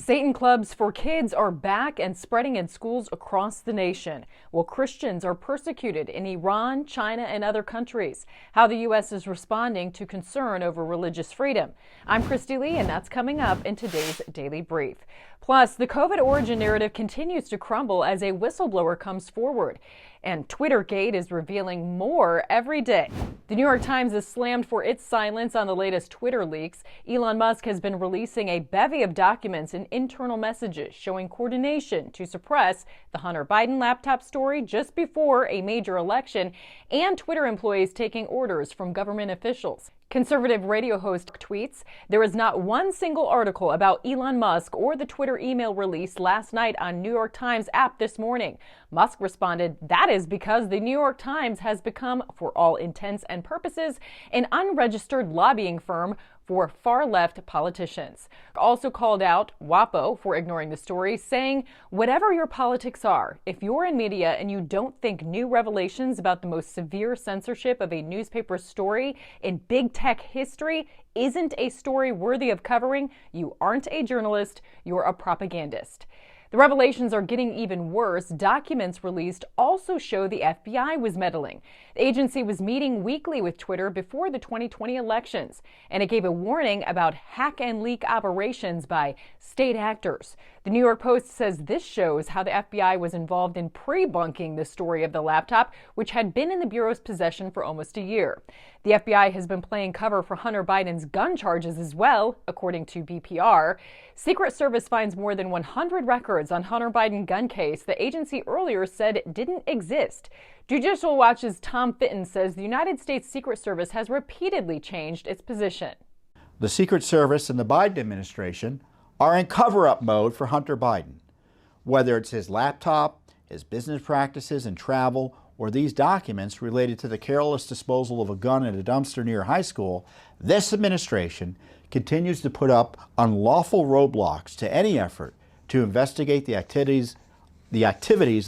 Satan clubs for kids are back and spreading in schools across the nation, while Christians are persecuted in Iran, China, and other countries. How the U.S. is responding to concern over religious freedom. I'm Kristi Leigh, and that's coming up in today's Daily Brief. Plus, the COVID origin narrative continues to crumble as a whistleblower comes forward. And Twittergate is revealing more every day. The New York Times is slammed for its silence on the latest Twitter leaks. Elon Musk has been releasing a bevy of documents and internal messages showing coordination to suppress the Hunter Biden laptop story just before a major election, and Twitter employees taking orders from government officials. Conservative radio host tweets, "There is not one single article about Elon Musk or the Twitter email release last night on New York Times app this morning." Musk responded, "That is because the New York Times has become, for all intents and purposes, an unregistered lobbying firm for far-left politicians." Also called out WAPO for ignoring the story, saying, "Whatever your politics are, if you're in media and you don't think new revelations about the most severe censorship of a newspaper story in big tech history isn't a story worthy of covering, you aren't a journalist, you're a propagandist." The revelations are getting even worse. Documents released also show the FBI was meddling. The agency was meeting weekly with Twitter before the 2020 elections, and it gave a warning about hack and leak operations by state actors. The New York Post says this shows how the FBI was involved in pre-bunking the story of the laptop, which had been in the Bureau's possession for almost a year. The FBI has been playing cover for Hunter Biden's gun charges as well, according to BPR. Secret Service finds more than 100 records on Hunter Biden gun case the agency earlier said didn't exist. Judicial Watch's Tom Fitton says the United States Secret Service has repeatedly changed its position. The Secret Service and the Biden administration are in cover-up mode for Hunter Biden. Whether it's his laptop, his business practices and travel, or these documents related to the careless disposal of a gun in a dumpster near a high school, this administration continues to put up unlawful roadblocks to any effort to investigate the activities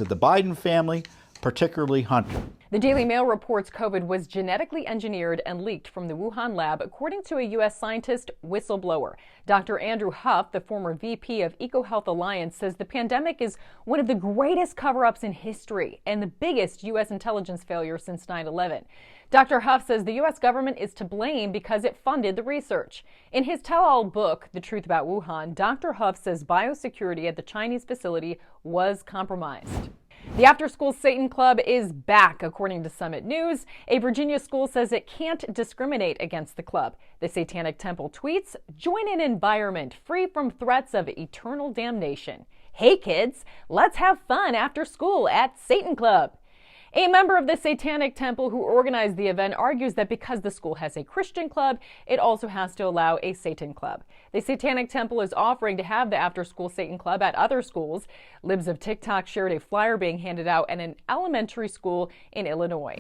of the Biden family, particularly Hunter. The Daily Mail reports COVID was genetically engineered and leaked from the Wuhan lab, according to a U.S. scientist whistleblower. Dr. Andrew Huff, the former VP of EcoHealth Alliance, says the pandemic is one of the greatest cover-ups in history and the biggest U.S. intelligence failure since 9/11. Dr. Huff says the U.S. government is to blame because it funded the research. In his tell-all book, The Truth About Wuhan, Dr. Huff says biosecurity at the Chinese facility was compromised. The after-school Satan Club is back, according to Summit News. A Virginia school says it can't discriminate against the club. The Satanic Temple tweets, "Join an environment free from threats of eternal damnation. Hey kids, let's have fun after school at Satan Club." A member of the Satanic Temple who organized the event argues that because the school has a Christian club, it also has to allow a Satan club. The Satanic Temple is offering to have the after-school Satan club at other schools. Libs of TikTok shared a flyer being handed out at an elementary school in Illinois.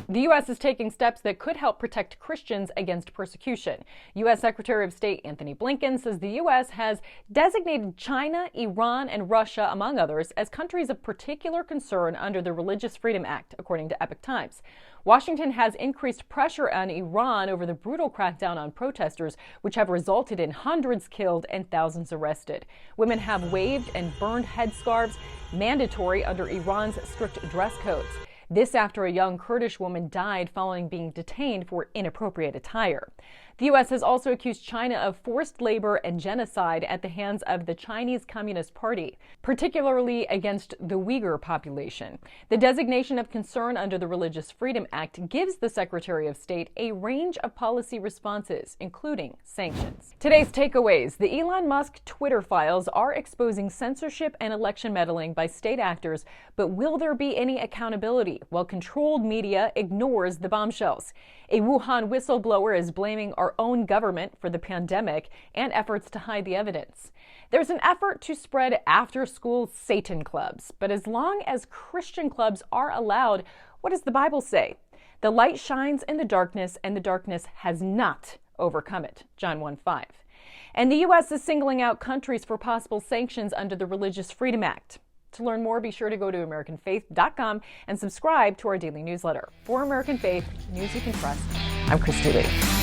The U.S. is taking steps that could help protect Christians against persecution. U.S. Secretary of State Antony Blinken says the U.S. has designated China, Iran, and Russia, among others, as countries of particular concern under the Religious Freedom Act, according to Epoch Times. Washington has increased pressure on Iran over the brutal crackdown on protesters, which have resulted in hundreds killed and thousands arrested. Women have waved and burned headscarves, mandatory under Iran's strict dress codes. This after a young Kurdish woman died following being detained for inappropriate attire. The U.S. has also accused China of forced labor and genocide at the hands of the Chinese Communist Party, particularly against the Uyghur population. The designation of concern under the Religious Freedom Act gives the Secretary of State a range of policy responses, including sanctions. Today's takeaways: the Elon Musk Twitter files are exposing censorship and election meddling by state actors, but will there be any accountability while controlled media ignores the bombshells? A Wuhan whistleblower is blaming our own government for the pandemic and efforts to hide the evidence. There's an effort to spread after-school Satan clubs, but as long as Christian clubs are allowed, what does the Bible say? The light shines in the darkness, and the darkness has not overcome it. John 1:5. And the U.S. is singling out countries for possible sanctions under the Religious Freedom Act. To learn more, be sure to go to AmericanFaith.com and subscribe to our daily newsletter. For American Faith, news you can trust, I'm Kristi Leigh.